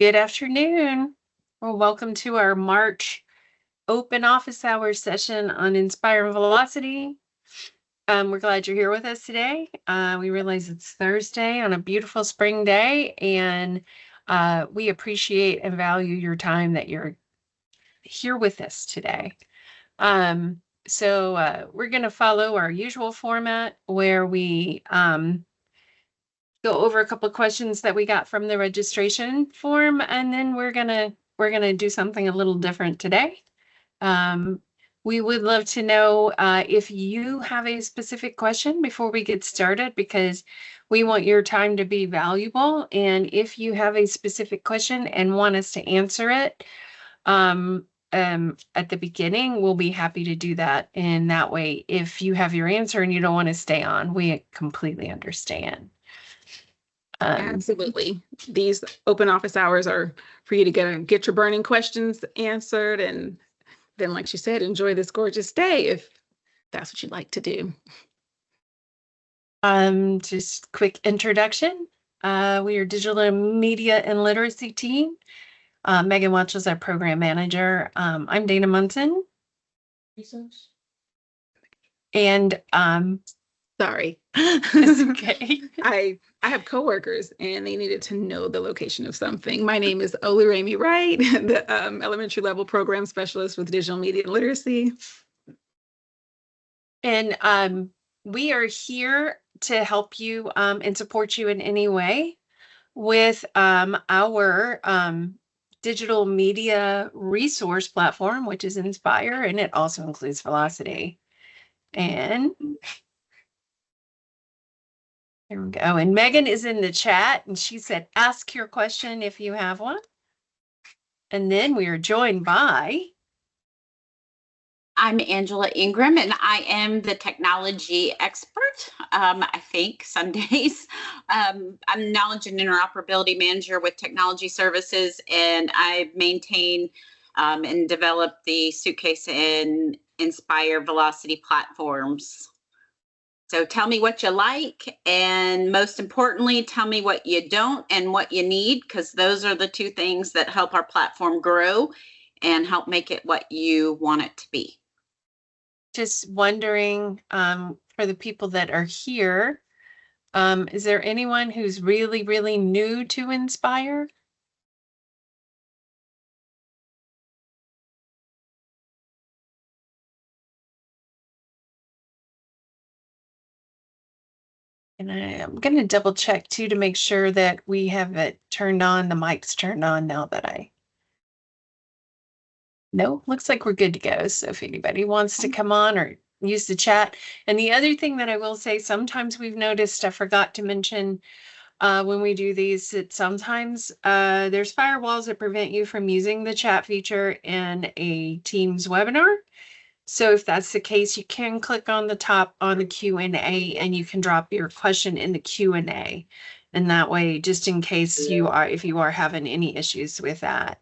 Good afternoon. Well, welcome to our March open office hours session on Inspire+Velocity. We're glad you're here with us today. We realize it's Thursday on a beautiful spring day, and we appreciate and value your time that you're here with us today. So we're going to follow our usual format where we go over a couple of questions that we got from the registration form, and then we're gonna do something a little different today. We would love to know if you have a specific question before we get started, because we want your time to be valuable. And if you have a specific question and want us to answer it at the beginning, we'll be happy to do that. And that way, if you have your answer and you don't want to stay on, we completely understand. Absolutely. These open office hours are for you to get your burning questions answered, and then, like she said, enjoy this gorgeous day if that's what you'd like to do. Just quick introduction. We are digital media and literacy team. Megan Welch is our program manager. I'm Dana Munson. And sorry. It's okay. I have coworkers and they needed to know the location of something. My name is Oluremi Wright, the elementary level program specialist with digital media and literacy. And we are here to help you and support you in any way with our digital media resource platform, which is Inspire, and it also includes Velocity. And there we go. And Megan is in the chat, and she said, ask your question if you have one. And then we are joined by... I'm Angela Ingram, and I am the technology expert, I think, some days. I'm Knowledge and Interoperability Manager with Technology Services, and I maintain and develop the Suitcase and Inspire Velocity platforms. So tell me what you like, and most importantly, tell me what you don't and what you need, because those are the two things that help our platform grow and help make it what you want it to be. Just wondering, for the people that are here, is there anyone who's really, really new to Inspire? And I'm going to double check too to make sure that we have it turned on. The mic's turned on now that No, looks like we're good to go. So if anybody wants to come on or use the chat. And the other thing that I will say, sometimes we've noticed, I forgot to mention when we do these, that sometimes there's firewalls that prevent you from using the chat feature in a Teams webinar. So if that's the case, you can click on the top on the Q&A and you can drop your question in the Q&A. And that way, just in case if you are having any issues with that.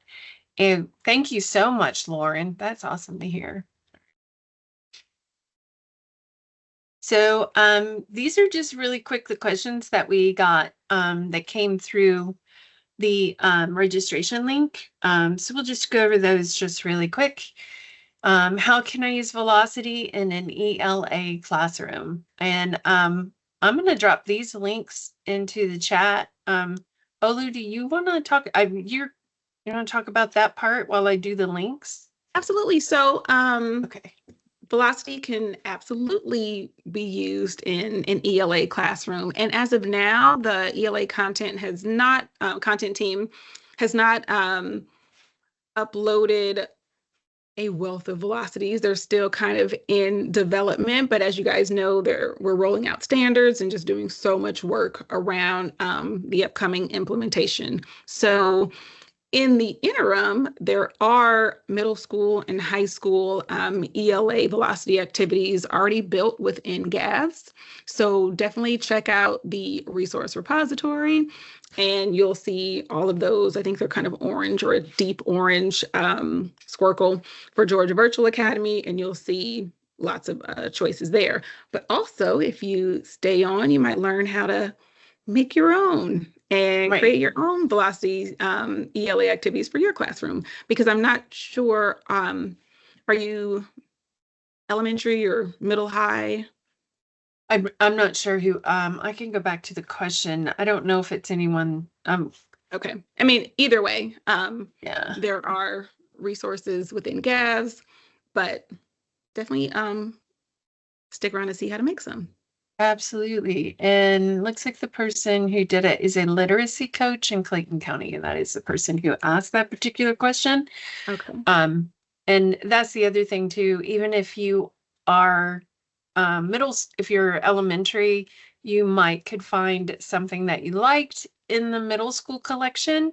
And thank you so much, Lauren. That's awesome to hear. So these are just really quick, the questions that we got that came through the registration link. So we'll just go over those just really quick. How can I use Velocity in an ELA classroom? And I'm going to drop these links into the chat. Olu, do you want to talk? You want to talk about that part while I do the links? Absolutely. So, okay. Velocity can absolutely be used in an ELA classroom. And as of now, the ELA content team has not uploaded a wealth of velocities. They're still kind of in development, but as you guys know, we're rolling out standards and just doing so much work around the upcoming implementation. So in the interim, there are middle school and high school ELA velocity activities already built within GATHS. So definitely check out the resource repository and you'll see all of those. I think they're kind of orange or a deep orange squircle for Georgia Virtual Academy, and you'll see lots of choices there. But also, if you stay on, you might learn how to make your own and Right. create your own Velocity ELA activities for your classroom. Because I'm not sure, are you elementary or middle high? I'm not sure who, I can go back to the question. I don't know if it's anyone, Okay. I mean, either way, yeah. there are resources within GAVs, but definitely stick around to see how to make some. Absolutely. And looks like the person who did it is a literacy coach in Clayton County, and that is the person who asked that particular question. Okay. And that's the other thing too, even if you are if you're elementary, you could find something that you liked in the middle school collection.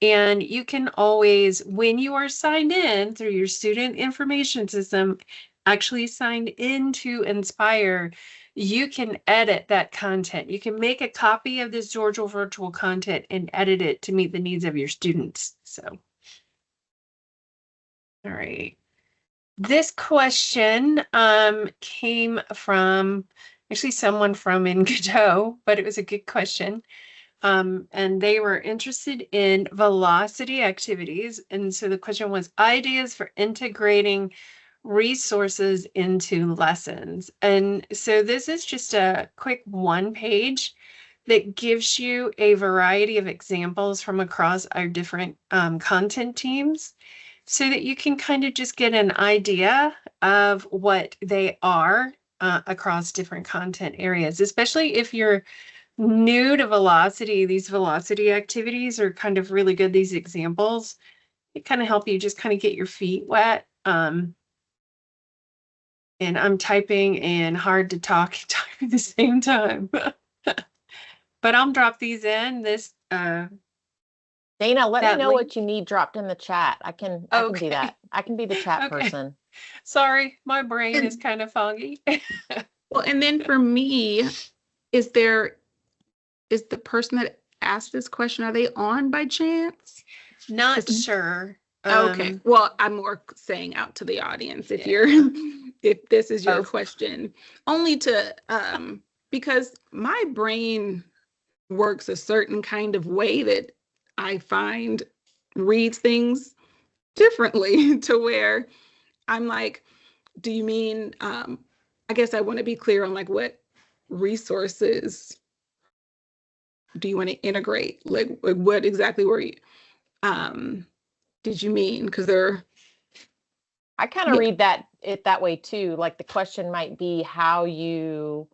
And you can always, when you are signed in through your student information system, actually signed into Inspire, you can edit that content. You can make a copy of this Georgia virtual content and edit it to meet the needs of your students. So, all right. This question came from actually someone from in GaDOE, but it was a good question. And they were interested in velocity activities. And so the question was ideas for integrating resources into lessons. And so this is just a quick 1 page that gives you a variety of examples from across our different content teams, so that you can kind of just get an idea of what they are across different content areas, especially if you're new to velocity. These velocity activities are kind of really good. These examples, it kind of help you just kind of get your feet wet. And I'm typing and hard to talk and type at the same time. But I'll drop these in. Dana, let me know link. what you need dropped in the chat. I can do that. I can be the chat person. Sorry, my brain is kind of foggy. Well, and then for me, is the person that asked this question, are they on by chance? Not sure. Okay. Well, I'm more saying out to the audience if if this is your question, only to because my brain works a certain kind of way that I find reads things differently to where I'm like, do you mean, I guess I want to be clear on like what resources do you want to integrate? Like what exactly were you, did you mean? Because I kind of read it that way too. Like the question might be how you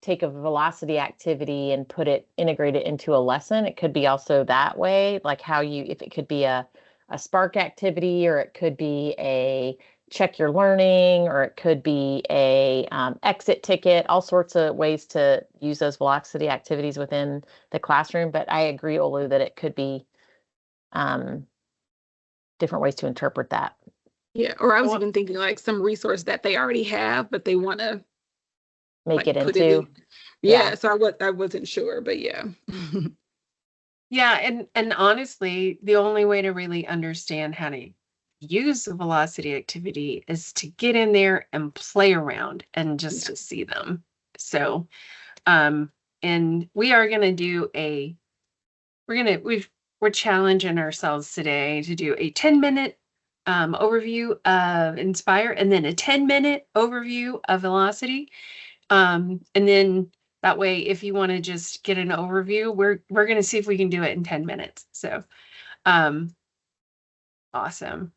take a velocity activity and integrate it into a lesson. It could be also that way, like if it could be a Spark activity, or it could be a check your learning, or it could be a exit ticket, all sorts of ways to use those velocity activities within the classroom. But I agree, Olu, that it could be different ways to interpret that. Yeah, or I was even thinking like some resource that they already have, but they want to make it into. Yeah, so I wasn't sure, but yeah. Yeah, and honestly, the only way to really understand how to use a velocity activity is to get in there and play around and just to see them. So, and we are going to do we're challenging ourselves today to do a 10-minute overview of Inspire, and then a 10-minute overview of Velocity. And then that way, if you want to just get an overview, we're going to see if we can do it in 10 minutes. So, awesome.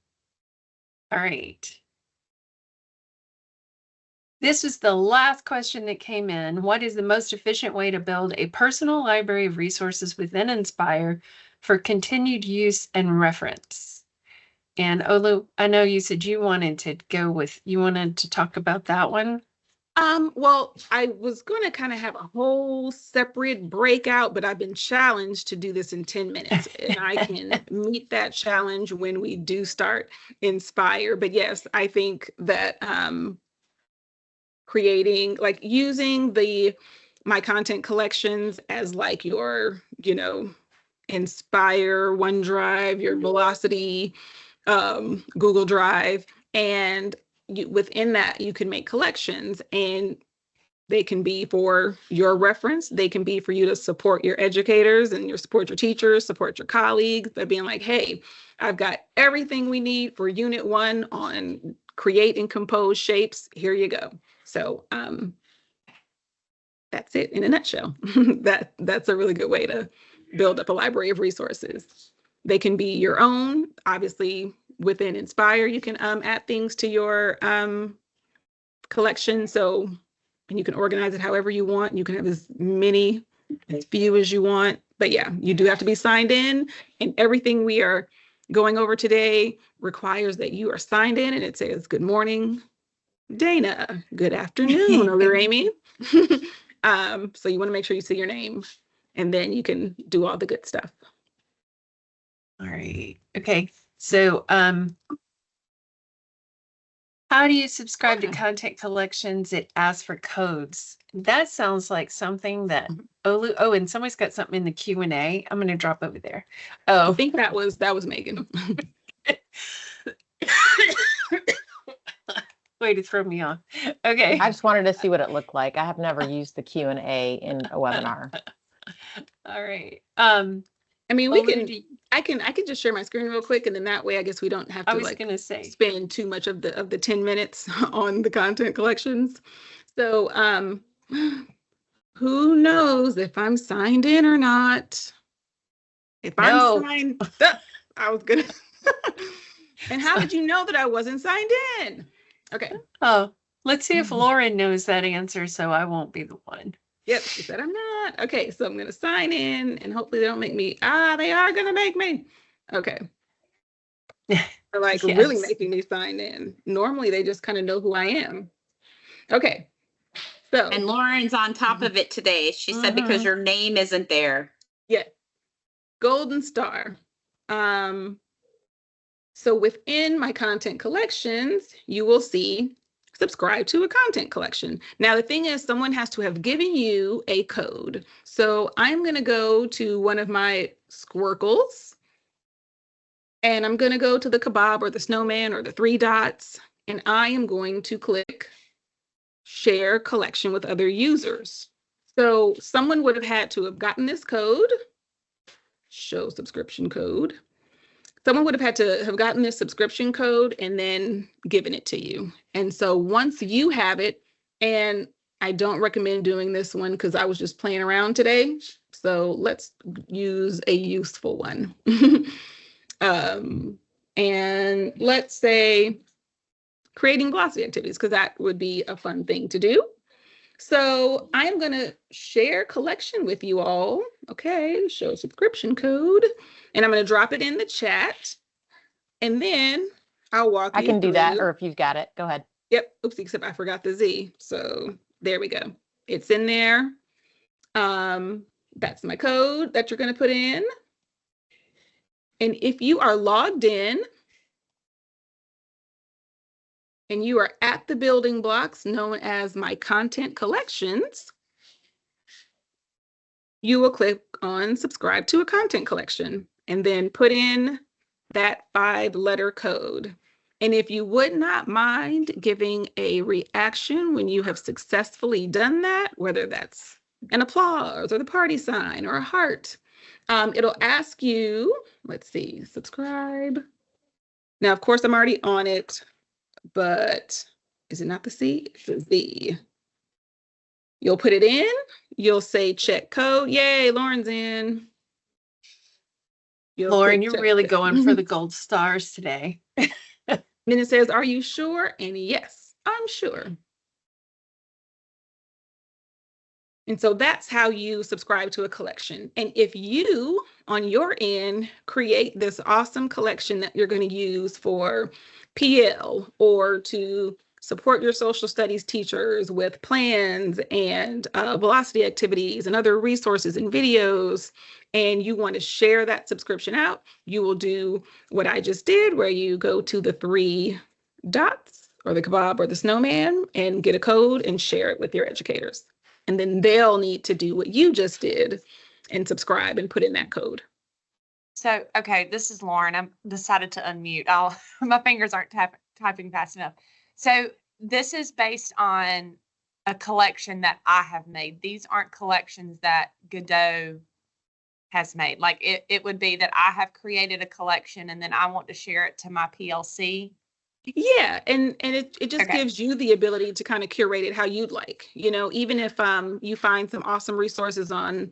All right. This is the last question that came in. What is the most efficient way to build a personal library of resources within Inspire for continued use and reference? And Olu, I know you said you wanted to talk about that one. Well, I was going to kind of have a whole separate breakout, but I've been challenged to do this in 10 minutes, and I can meet that challenge when we do start Inspire. But yes, I think that creating, like using my content collections as like your, Inspire, OneDrive, your Velocity, Google Drive, and within that you can make collections, and They can be for your reference. They can be for you to support your educators and support your teachers, support your colleagues by being like, hey, I've got everything we need for Unit 1 on create and compose shapes. Here you go. So that's it in a nutshell. That's a really good way to build up a library of resources. They can be your own. Obviously, within Inspire, you can add things to your collection. So, and you can organize it however you want. You can have as few as you want. But yeah, you do have to be signed in, and everything we are going over today requires that you are signed in, and it says, good morning, Dana. Good afternoon, Other Amy. So you want to make sure you see your name, and then you can do all the good stuff. All right. Okay. So, how do you subscribe to content collections? It asks for codes. That sounds like something that oh, and somebody's got something in the Q&A. I'm going to drop over there. I Oh, think that was Megan. way to throw me off. Okay. I just wanted to see what it looked like. I have never used the Q&A in a webinar. All right. I mean, Olu, I can just share my screen real quick, and then that way I guess we don't have to I was gonna say, spend too much of the 10 minutes on the content collections. So who knows if I'm signed in or not? If No. I'm signed, I was gonna. And how did you know that I wasn't signed in? Okay. Oh, let's see if Lauren knows that answer, so I won't be the one. Yep, she said I'm not. Okay, so I'm gonna sign in, and hopefully they don't make me. They are gonna make me. Okay. They're like really Yes. making me sign in. Normally they just kind of know who I am. Okay. So And Lauren's on top of it today. She said because your name isn't there. yeah, golden star. So within my content collections, you will see subscribe to a content collection. Now, the thing is, someone has to have given you a code. So I'm going to go to one of my squircles, and I'm going to go to the kebab or the snowman or the 3 dots, and I am going to click share collection with other users. So someone would have had to have gotten this code, show subscription code. Someone would have had to have gotten this subscription code and then given it to you. And so once you have it, and I don't recommend doing this one because I was just playing around today. So let's use a useful one. And let's say creating glossy activities, because that would be a fun thing to do. So I'm going to share collection with you all. Okay, show subscription code. And I'm going to drop it in the chat. And then I'll walk you I can do through. that, or if you've got it, go ahead. Yep. Oopsie, except I forgot the Z. So there we go. It's in there. That's my code that you're going to put in. And if you are logged in and you are at the building blocks known as my content collections, you will click on subscribe to a content collection and then put in that 5-letter code. And if you would not mind giving a reaction when you have successfully done that, whether that's an applause or the party sign or a heart, it'll ask you, let's see, subscribe. Now, of course, I'm already on it, but is it not the C? It's the Z. You'll put it in, you'll say check code. Yay, Lauren's in. Lauren, you're really going for the gold stars today. Then it says, are you sure? And yes, I'm sure. And so that's how you subscribe to a collection. And if you, on your end, create this awesome collection that you're going to use for PL or to support your social studies teachers with plans and velocity activities and other resources and videos, and you want to share that subscription out, you will do what I just did, where you go to the 3 dots or the kebab or the snowman and get a code and share it with your educators. And then they'll need to do what you just did and subscribe and put in that code. So, okay, this is Lauren. I'm decided to unmute. My fingers aren't typing fast enough. So this is based on a collection that I have made. These aren't collections that GaDOE has made. Like it would be that I have created a collection and then I want to share it to my PLC. Yeah, and it just Okay. gives you the ability to kind of curate it how you'd like. You know, even if you find some awesome resources on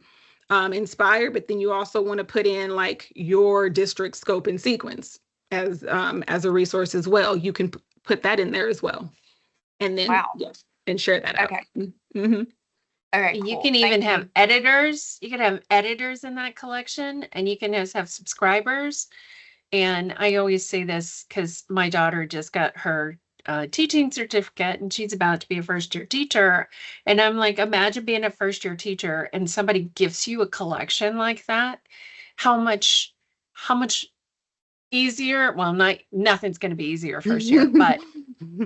Inspire, but then you also want to put in like your district scope and sequence as a resource as well. You can put that in there as well, and then Wow. yes, and share that out. Okay. Mm-hmm. Okay. You Cool. can even Thank have you. editors. You can have editors in that collection, and you can just have subscribers. And I always say this because my daughter just got her teaching certificate and she's about to be a first-year teacher. And I'm like, imagine being a first-year teacher and somebody gives you a collection like that. How much easier? Well, nothing's going to be easier first year, but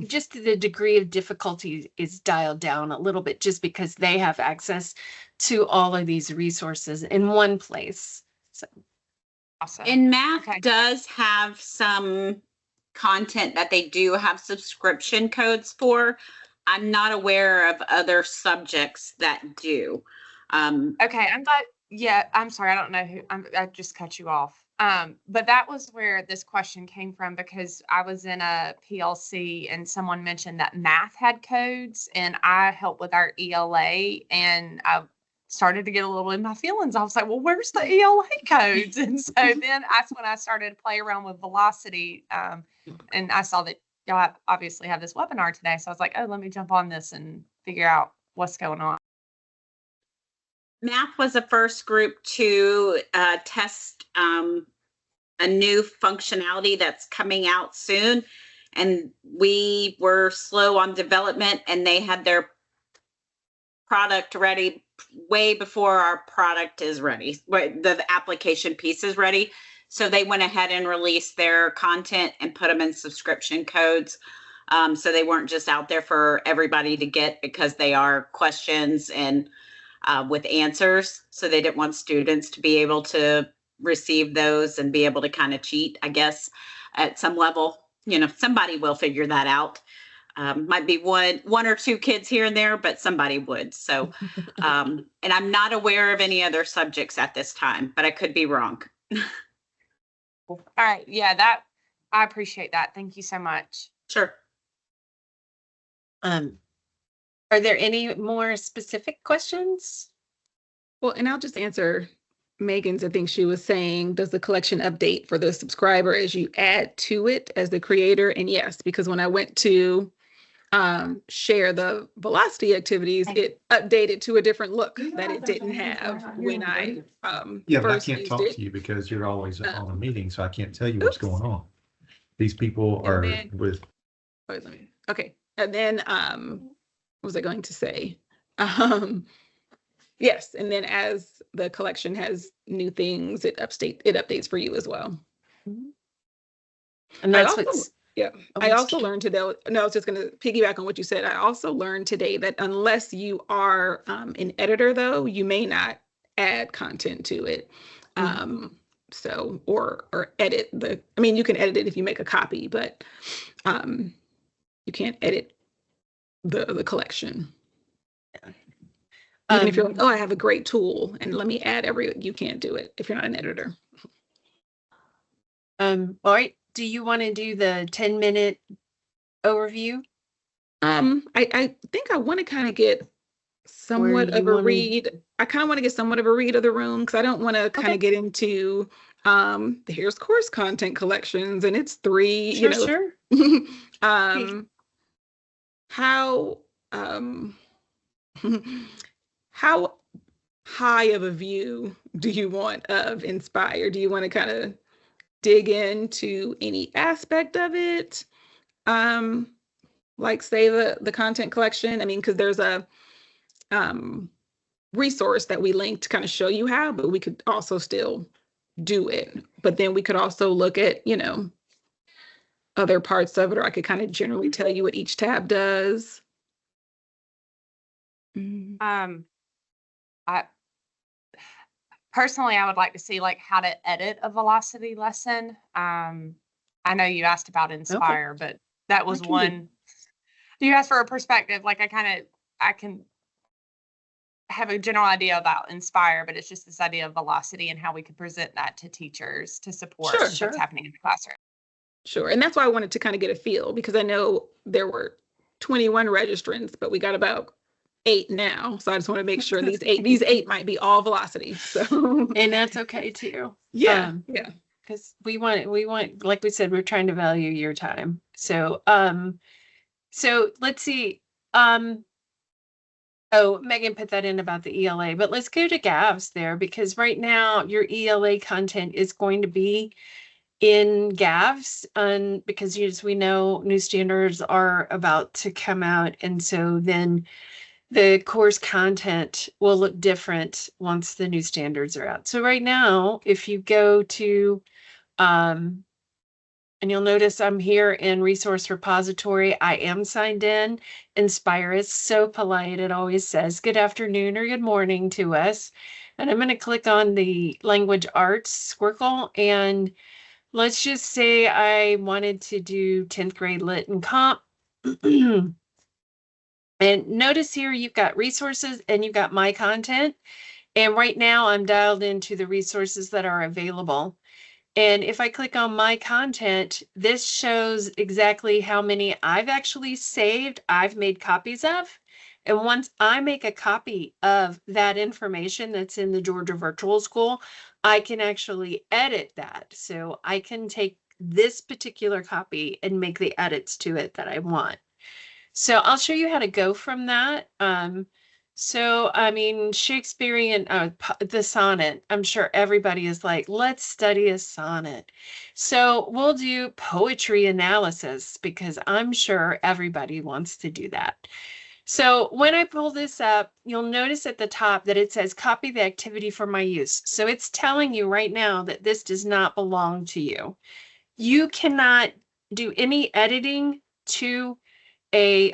just the degree of difficulty is dialed down a little bit just because they have access to all of these resources in one place. So Awesome. And math Okay. does have some content that they do have subscription codes for. I'm not aware of other subjects that do. Okay, I'm glad. Yeah, I'm sorry. I don't know who. I just cut you off. But that was where this question came from because I was in a PLC and someone mentioned that math had codes, and I help with our ELA, and I started to get a little in my feelings. I was like, well, where's the ELA codes? And so then that's when I started to play around with Velocity, and I saw that y'all obviously have this webinar today, so I was like, oh, let me jump on this and figure out what's going on. Math was the first group to test a new functionality that's coming out soon. And we were slow on development, and they had their product ready way before our product is ready. The application piece is ready. So they went ahead and released their content and put them in subscription codes. So they weren't just out there for everybody to get because they are questions and with answers. So they didn't want students to be able to receive those and be able to kind of cheat, I guess, at some level. You know, somebody will figure that out. Might be one or two kids here and there, but somebody would. So, and I'm not aware of any other subjects at this time, but I could be wrong. All right. Yeah, I appreciate that. Thank you so much. Sure. Are there any more specific questions? Well, and I'll just answer Megan's. I think she was saying, does the collection update for the subscriber as you add to it as the creator? And yes, because when I went to share the Velocity activities, it updated to a different look that it didn't have when I Yeah, but I first can't used talk it. to you because you're always on a meeting, so I can't tell you what's going on. These people And are then- with, Okay, and then what was I going to say? Yes, and then as the collection has new things, it updates for you as well. And that's what's I also learned today. No, I was just going to piggyback on what you said. I also learned today that unless you are an editor, though, you may not add content to it. So or edit I mean, you can edit it if you make a copy, but you can't edit the collection. Even if you're like, oh, I have a great tool and let me add you can't do it if you're not an editor. all right. Do you want to do the 10-minute overview? I think I want to kind of get somewhat of a read. I kind of want to get somewhat of a read of the room because I don't want to kind of get into here's course content collections and it's 3, Sure. How high of a view do you want of Inspire? Do you want to kind of dig into any aspect of it? Like say the content collection. I mean, because there's a resource that we linked to kind of show you how, but we could also still do it. But then we could also look at, other parts of it, or I could kind of generally tell you what each tab does. I personally, I would like to see like how to edit a Velocity lesson. I know you asked about Inspire, but that was one. You asked for a perspective. Like I I can have a general idea about Inspire, but it's just this idea of velocity and how we could present that to teachers to support Sure. what's happening in the classroom. Sure. And that's why I wanted to kind of get a feel, because I know there were 21 registrants, but we got about 8 now. So I just want to make sure these eight might be all velocity. So And that's okay too. yeah. Because we want, like we said, we're trying to value your time. So, so let's see. Oh, Megan put that in about the ELA, but let's go to GAVs there, because right now your ELA content is going to be in GAVs, because as we know, new standards are about to come out. And so then the course content will look different once the new standards are out. So right now, if you go to, and you'll notice I'm here in resource repository. I am signed in. Inspire is so polite. It always says good afternoon or good morning to us. And I'm going to click on the language arts Squircle. And let's just say I wanted to do 10th grade lit and comp. And notice here you've got resources and you've got my content. And right now I'm dialed into the resources that are available. And if I click on my content, this shows exactly how many I've actually saved, I've made copies of. And once I make a copy of that information that's in the Georgia Virtual School, I can actually edit that. So I can take this particular copy and make the edits to it that I want. So I'll show you how to go from that. So, I mean, Shakespearean, the sonnet, I'm sure everybody is like, let's study a sonnet. So we'll do poetry analysis, because I'm sure everybody wants to do that. So when I pull this up, you'll notice at the top that it says copy the activity for my use. So it's telling you right now that this does not belong to you. You cannot do any editing to a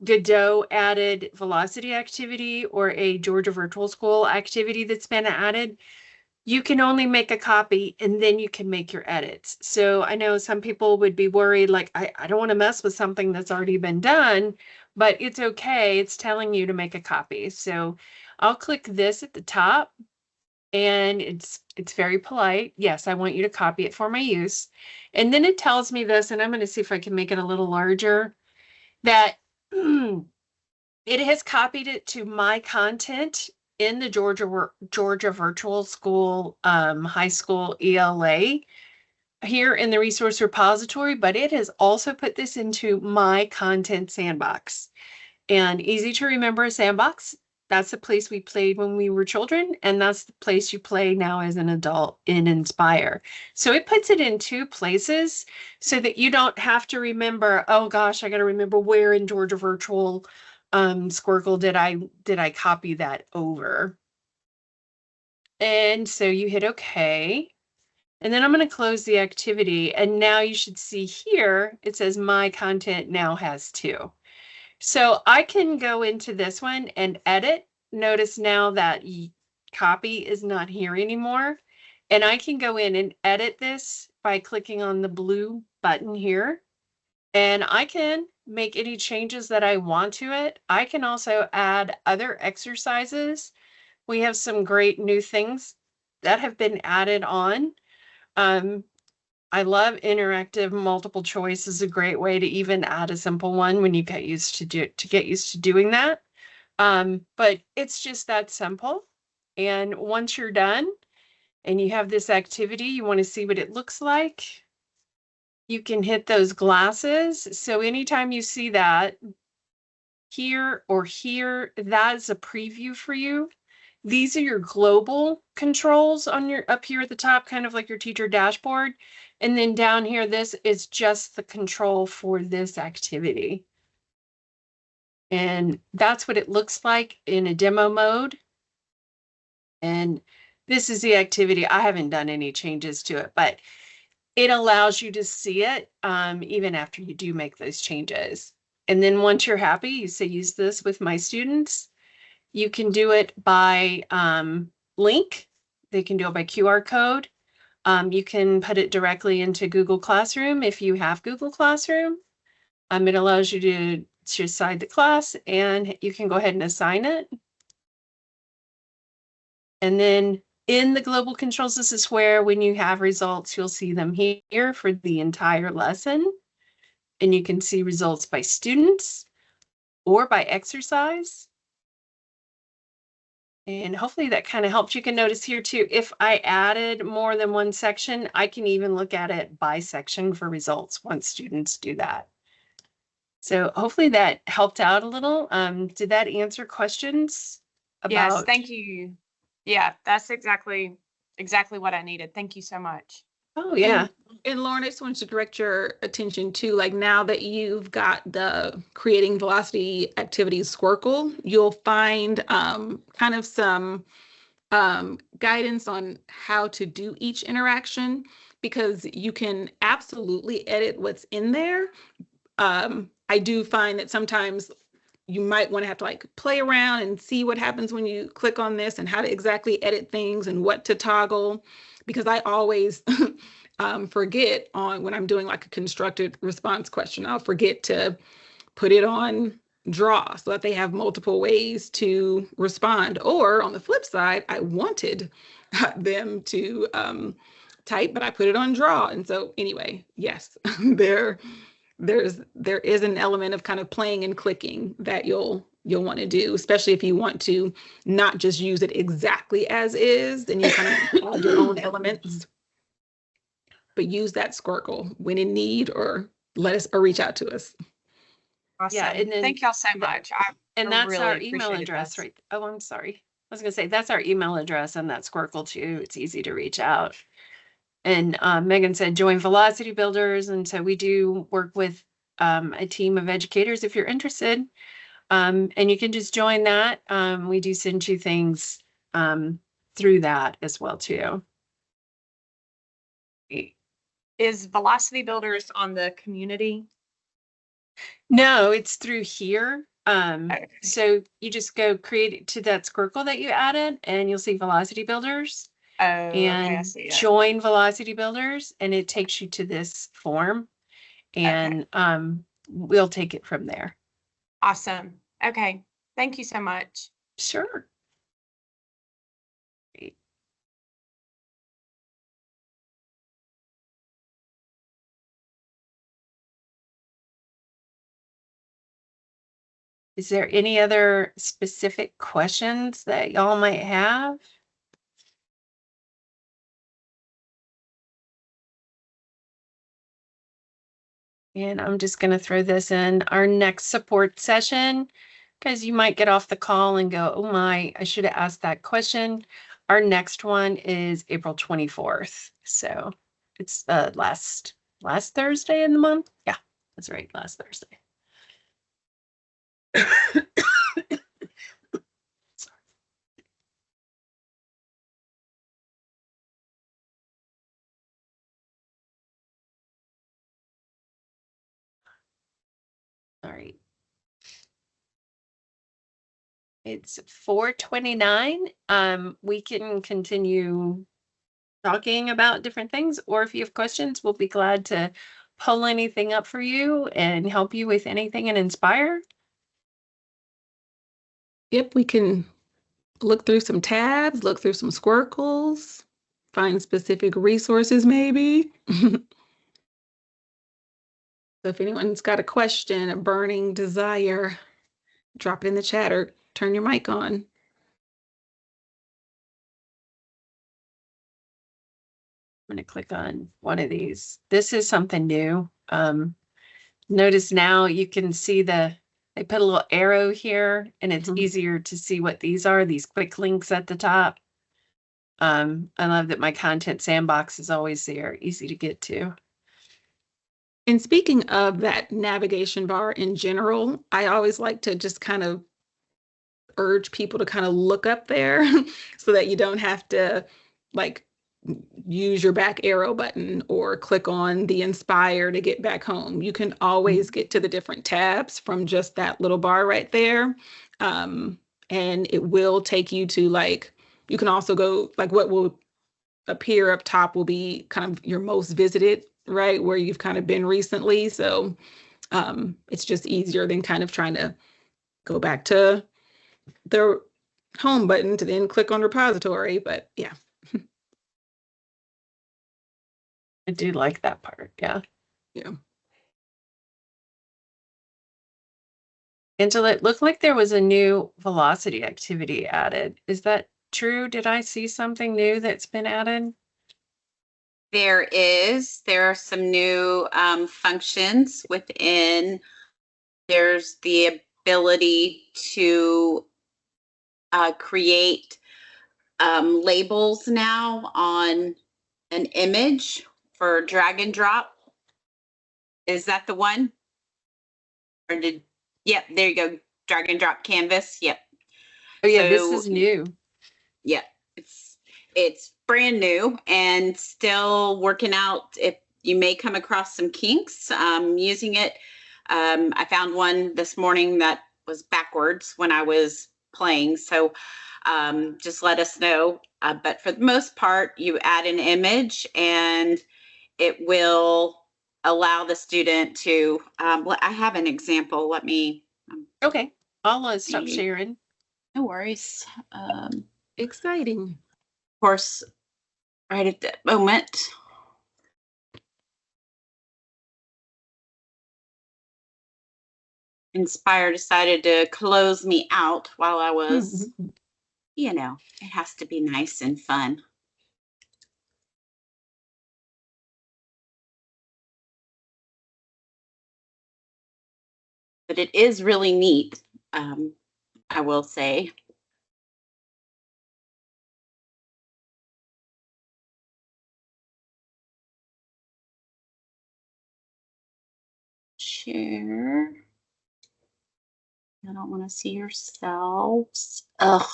GaDOE added velocity activity or a Georgia Virtual School activity that's been added. You can only make a copy and then you can make your edits. So I know some people would be worried, like, I don't want to mess with something that's already been done, but it's okay. It's telling you to make a copy. So I'll click this at the top, and it's very polite. Yes, I want you to copy it for my use. And then it tells me this, and I'm going to see if I can make it a little larger, that it has copied it to my content in the Georgia Virtual School High School ELA here in the resource repository, but it has also put this into my content sandbox. And easy to remember, a sandbox, that's the place we played when we were children, and that's the place you play now as an adult in Inspire. So it puts it in 2 places so that you don't have to remember, oh gosh, I got to remember where in Georgia Virtual Squircle did I copy that over. And so you hit OK. And then I'm going to close the activity. And now you should see here, it says my content now has 2. So I can go into this one and edit. Notice now that copy is not here anymore. And I can go in and edit this by clicking on the blue button here. And I can make any changes that I want to it. I can also add other exercises. We have some great new things that have been added on. I love interactive multiple choice is a great way to even add a simple one when you get used to doing that. But it's just that simple. And once you're done and you have this activity, you want to see what it looks like, you can hit those glasses. So anytime you see that here or here, that's a preview for you. These are your global controls on your up here at the top, kind of like your teacher dashboard. And then down here, this is just the control for this activity. And that's what it looks like in a demo mode. And this is the activity. I haven't done any changes to it, but it allows you to see it even after you do make those changes. And then once you're happy, you say use this with my students. You can do it by link. They can do it by QR code. You can put it directly into Google Classroom if you have Google Classroom. It allows you to to assign the class, and you can go ahead and assign it. And then in the global controls, this is where when you have results, you'll see them here for the entire lesson. And you can see results by students or by exercise. And hopefully that kind of helps. You can notice here too, if I added more than one section, I can even look at it by section for results once students do that. So hopefully that helped out a little. Did that answer questions about? Yes, thank you. Yeah, that's exactly what I needed. Thank you so much. Oh, yeah. And Lauren, I just wanted to direct your attention to, like, now that you've got the creating velocity activities Squircle, you'll find kind of some guidance on how to do each interaction, because you can absolutely edit what's in there. I do find that sometimes you might want to have to like play around and see what happens when you click on this and how to exactly edit things and what to toggle, because I always forget on when I'm doing like a constructed response question, I'll forget to put it on draw so that they have multiple ways to respond. Or on the flip side, I wanted them to type, but I put it on draw. And so anyway, yes, there is an element of kind of playing and clicking that you'll want to do, especially if you want to not just use it exactly as is, then you kind of add your own elements. But use that Squircle when in need, or let us or reach out to us. Awesome. Yeah, and then thank y'all so much. And that's really our email appreciated address, this. right? Oh, I'm sorry. I was going to say that's our email address and that Squircle too. It's easy to reach out. And Megan said join Velocity Builders, and so we do work with a team of educators if you're interested. And you can just join that. We do send you things through that as well too. Is Velocity Builders on the community? No, it's through here. Okay. So you just go create to that Squircle that you added, and you'll see Velocity Builders. Oh, okay, I And see it. join Velocity Builders, and it takes you to this form, and we'll take it from there. Awesome. Okay. Thank you so much. Sure. Great. Is there any other specific questions that y'all might have? And I'm just going to throw this in our next support session, because you might get off the call and go, oh my, I should have asked that question. Our next one is April 24th. So it's last Thursday in the month. Yeah, that's right. Last Thursday. Sorry. All right. It's 4:29. We can continue talking about different things, or if you have questions, we'll be glad to pull anything up for you and help you with anything in Inspire. Yep, we can look through some tabs, look through some Squircles, find specific resources maybe. So if anyone's got a question, a burning desire, drop it in the chat or turn your mic on. I'm going to click on one of these. This is something new. Notice now you can see they put a little arrow here, and it's easier to see what these are, these quick links at the top. I love that my content sandbox is always there, easy to get to. And speaking of that navigation bar in general, I always like to just kind of urge people to kind of look up there so that you don't have to like use your back arrow button or click on the Inspire to get back home. You can always get to the different tabs from just that little bar right there. And it will take you to like, you can also go like what will appear up top will be kind of your most visited, right? Where you've kind of been recently. So It's just easier than kind of trying to go back to the home button to then click on repository. But yeah. I do like that part. Yeah. Yeah. Angela, it looked like there was a new velocity activity added. Is that true? Did I see something new that's been added? There are some new functions within. There's the ability to create labels now on an image for drag and drop. Is that the one? Or yep, there you go. Drag and drop canvas. Yep. Oh yeah, this is new. Yeah, it's brand new and still working out. If you may come across some kinks using it. I found one this morning that was backwards when I was playing. So just let us know. But for the most part, you add an image and it will allow the student to, I have an example. Let me. Okay, I'll stop sharing. No worries. Exciting. Of course, right at that moment. Inspire decided to close me out while I was, you know, it has to be nice and fun. But it is really neat, I will say. Share. I don't want to see yourselves. Ugh,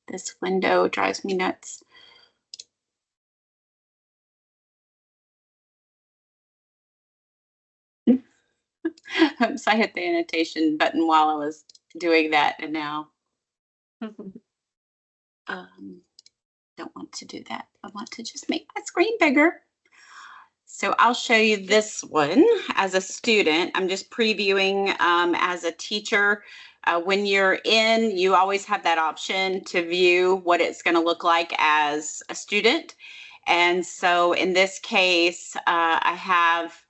this window drives me nuts. Oops, I hit the annotation button while I was doing that, and now don't want to do that. I want to just make my screen bigger. So I'll show you this one as a student. I'm just previewing as a teacher. When you're in, you always have that option to view what it's going to look like as a student. And so in this case, I have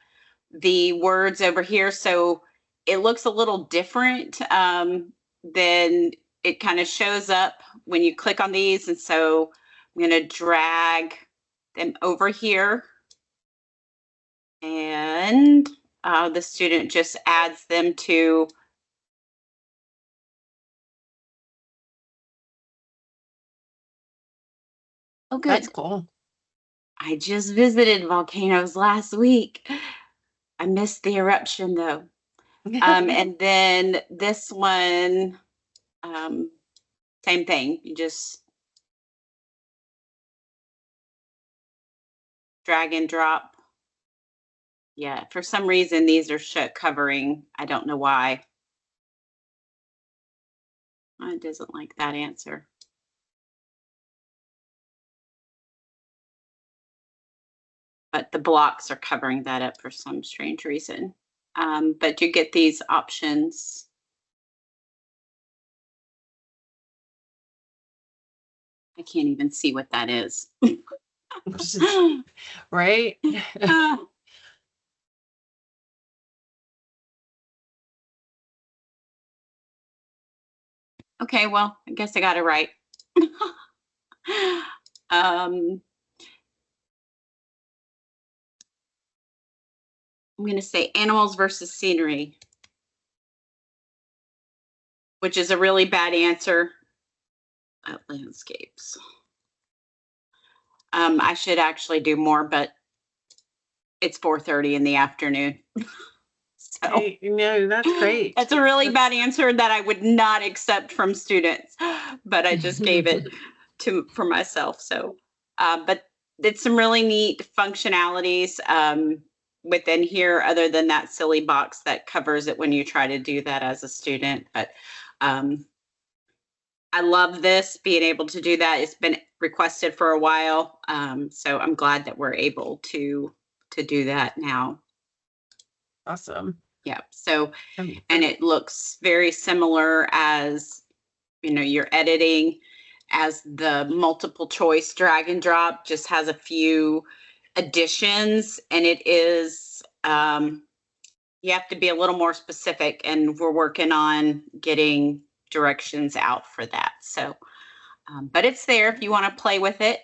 the words over here. So it looks a little different than it kind of shows up when you click on these. And so I'm going to drag them over here. And the student just adds them to oh, good. That's cool. I just visited volcanoes last week. I missed the eruption though. And then this one, same thing. You just drag and drop. Yeah, for some reason these are covering. I don't know why. It doesn't like that answer. But the blocks are covering that up for some strange reason. But you get these options. I can't even see what that is. Right? Okay, well, I guess I got it right. I'm going to say animals versus scenery, which is a really bad answer. Landscapes. I should actually do more, but it's 4:30 in the afternoon. So hey, no, that's great. That's a really bad answer that I would not accept from students, but I just gave it for myself. So, but it's some really neat functionalities within here, other than that silly box that covers it when you try to do that as a student. But I love this, being able to do that. It's been requested for a while, so I'm glad that we're able to do that now. Awesome. Yep. So, Um, and it looks very similar as, you're editing as the multiple choice drag and drop, just has a few additions, and it is, you have to be a little more specific, and we're working on getting directions out for that. So, but it's there if you want to play with it.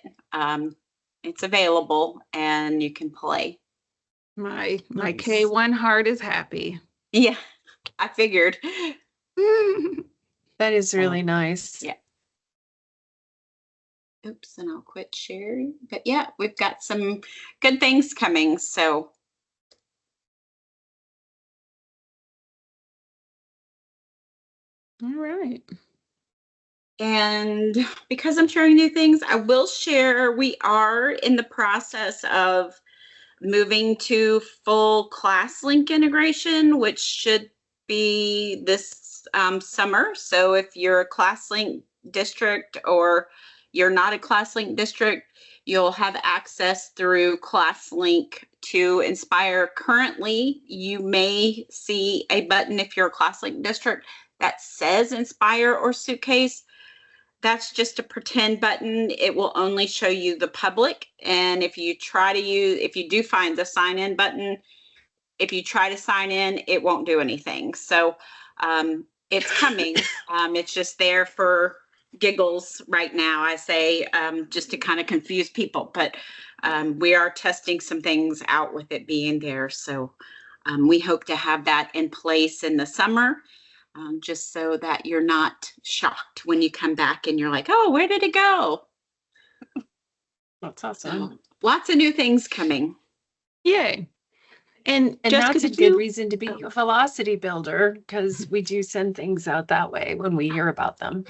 It's available and you can play. My Nice. K1 heart is happy. Yeah, I figured. That is really nice. Yeah. Oops, and I'll quit sharing. But yeah, we've got some good things coming. So All right. and because I'm sharing new things, I will share we are in the process of moving to full ClassLink integration, which should be this summer. So if you're a ClassLink district or you're not a ClassLink district, you'll have access through ClassLink to Inspire. Currently, you may see a button if you're a ClassLink district that says Inspire or Suitcase. That's just a pretend button. It will only show you the public. And if you do find the sign in button, if you try to sign in, it won't do anything. So it's coming. It's just there for giggles right now, I say, just to kind of confuse people. But we are testing some things out with it being there. So we hope to have that in place in the summer. Just so that you're not shocked when you come back and you're like, oh, where did it go? That's awesome. So, lots of new things coming. Yay. And Jessica, that's a did good you? reason to be a velocity builder, because we do send things out that way when we hear about them.